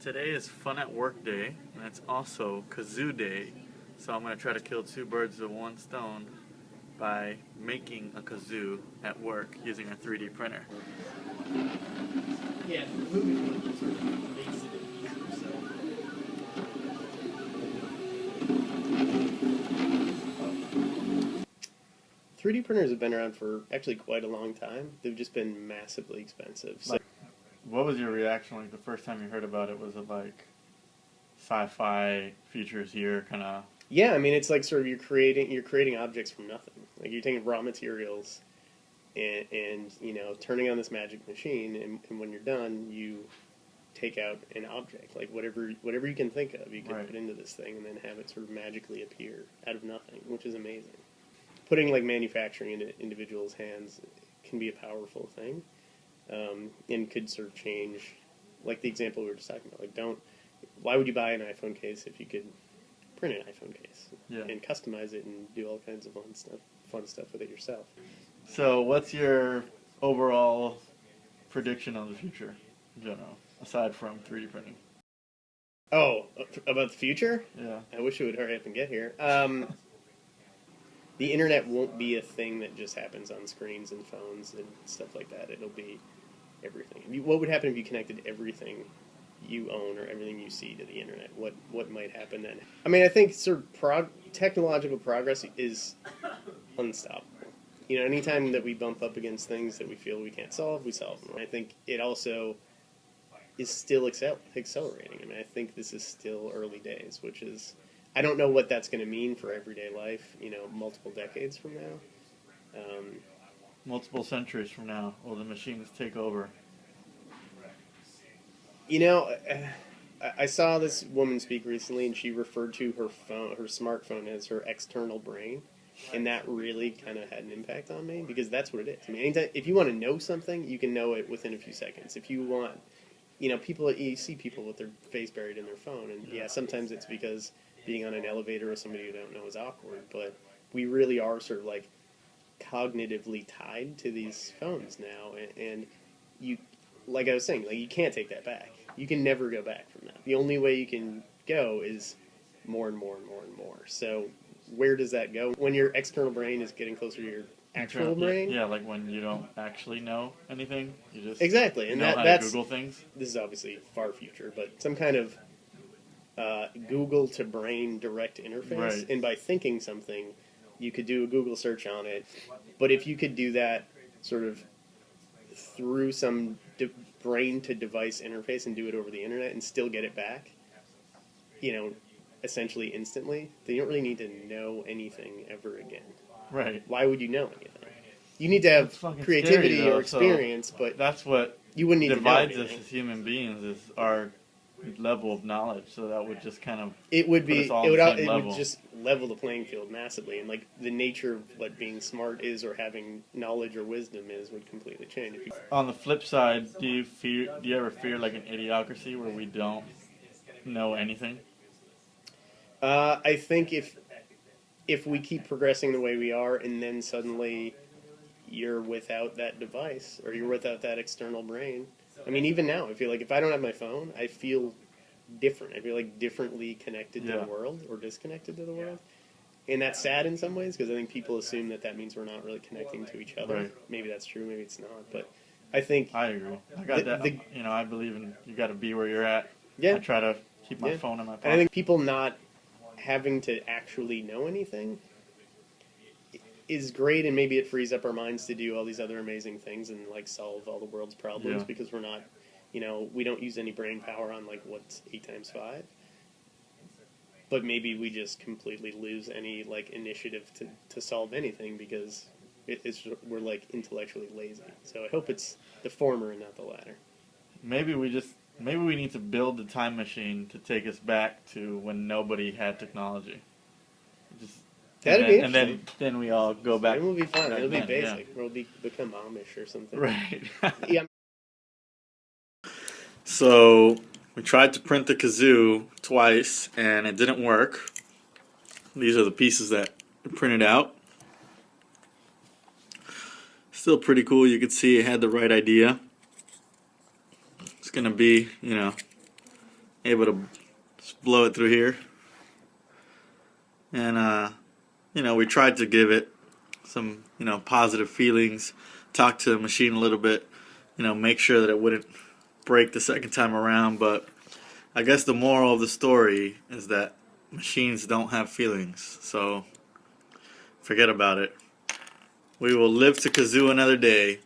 Today is Fun at Work Day, and it's also Kazoo Day. So I'm going to try to kill two birds with one stone by making a kazoo at work using a 3D printer. Yeah, the movie sort of makes it easier, so. 3D printers have been around for actually quite a long time. They've just been massively expensive. So. What was your reaction like the first time you heard about it? Was it like sci-fi futures here kind of? Yeah, I mean it's like sort of you're creating objects from nothing. Like you're taking raw materials and turning on this magic machine, and when you're done, you take out an object, like whatever you can think of, you can put into this thing, and then have it sort of magically appear out of nothing, which is amazing. Putting like manufacturing into individuals' hands can be a powerful thing, and could sort of change, like the example we were just talking about. Like, why would you buy an iPhone case if you could print an iPhone case and customize it and do all kinds of fun stuff with it yourself? So, what's your overall prediction on the future in general, aside from 3D printing? Oh, about the future? Yeah. I wish it would hurry up and get here. The internet won't be a thing that just happens on screens and phones and stuff like that. It'll be everything. What would happen if you connected everything you own or everything you see to the internet? What might happen then? I mean, I think sort of technological progress is unstoppable. Anytime that we bump up against things that we feel we can't solve, we solve them. I think it also is still accelerating. I mean, I think this is still early days, which is, I don't know what that's going to mean for everyday life, multiple decades from now. Multiple centuries from now, will the machines take over? I saw this woman speak recently, and she referred to her smartphone as her external brain, and that really kind of had an impact on me, because that's what it is. I mean, if you want to know something, you can know it within a few seconds. If you want, you see people with their face buried in their phone, and sometimes it's because being on an elevator with somebody you don't know is awkward, but we really are sort of like cognitively tied to these phones now, and you, like I was saying, like you can't take that back. You can never go back from that. The only way you can go is more and more and more and more. So where does that go? When your external brain is getting closer to your actual brain? Yeah, like when you don't actually know anything, you just exactly, and know how that's to Google things. This is obviously far future, but some kind of Google to brain direct interface, Right. And by thinking something, you could do a Google search on it. But if you could do that sort of through some brain to device interface and do it over the internet and still get it back, essentially instantly, then you don't really need to know anything ever again. Right. Why would you know anything? You need to have creativity scary, though, or experience, but that's what you wouldn't need divides to know us as human beings is our level of knowledge. So that would just kind of it would level. just level the playing field massively, and like the nature of what being smart is or having knowledge or wisdom is would completely change. On the flip side, do you ever fear like an idiocracy where we don't know anything? I think if we keep progressing the way we are, and then suddenly you're without that device or you're without that external brain. I mean, even now, I feel like if I don't have my phone, I feel different. I feel like differently connected to the world or disconnected to the world. And that's sad in some ways, because I think people assume that means we're not really connecting to each other. Right. Maybe that's true, maybe it's not. But I think... I agree. I got that. I believe in you got to be where you're at. Yeah. I try to keep my phone in my pocket. And I think people not having to actually know anything is great, and maybe it frees up our minds to do all these other amazing things and like solve all the world's problems, because we're not, we don't use any brain power on like what's 8 times 5. But maybe we just completely lose any like initiative to solve anything because we're like intellectually lazy. So I hope it's the former and not the latter. Maybe we need to build the time machine to take us back to when nobody had technology. That'd be interesting. Then we all go back. It will be fun. It'll be basic. Yeah. We'll become Amish or something. Right. Yeah. So we tried to print the kazoo twice, and it didn't work. These are the pieces that are printed out. Still pretty cool. You could see it had the right idea. It's going to be, able to blow it through here. And, we tried to give it some, positive feelings, talk to the machine a little bit, make sure that it wouldn't break the second time around. But I guess the moral of the story is that machines don't have feelings, so forget about it. We will live to kazoo another day.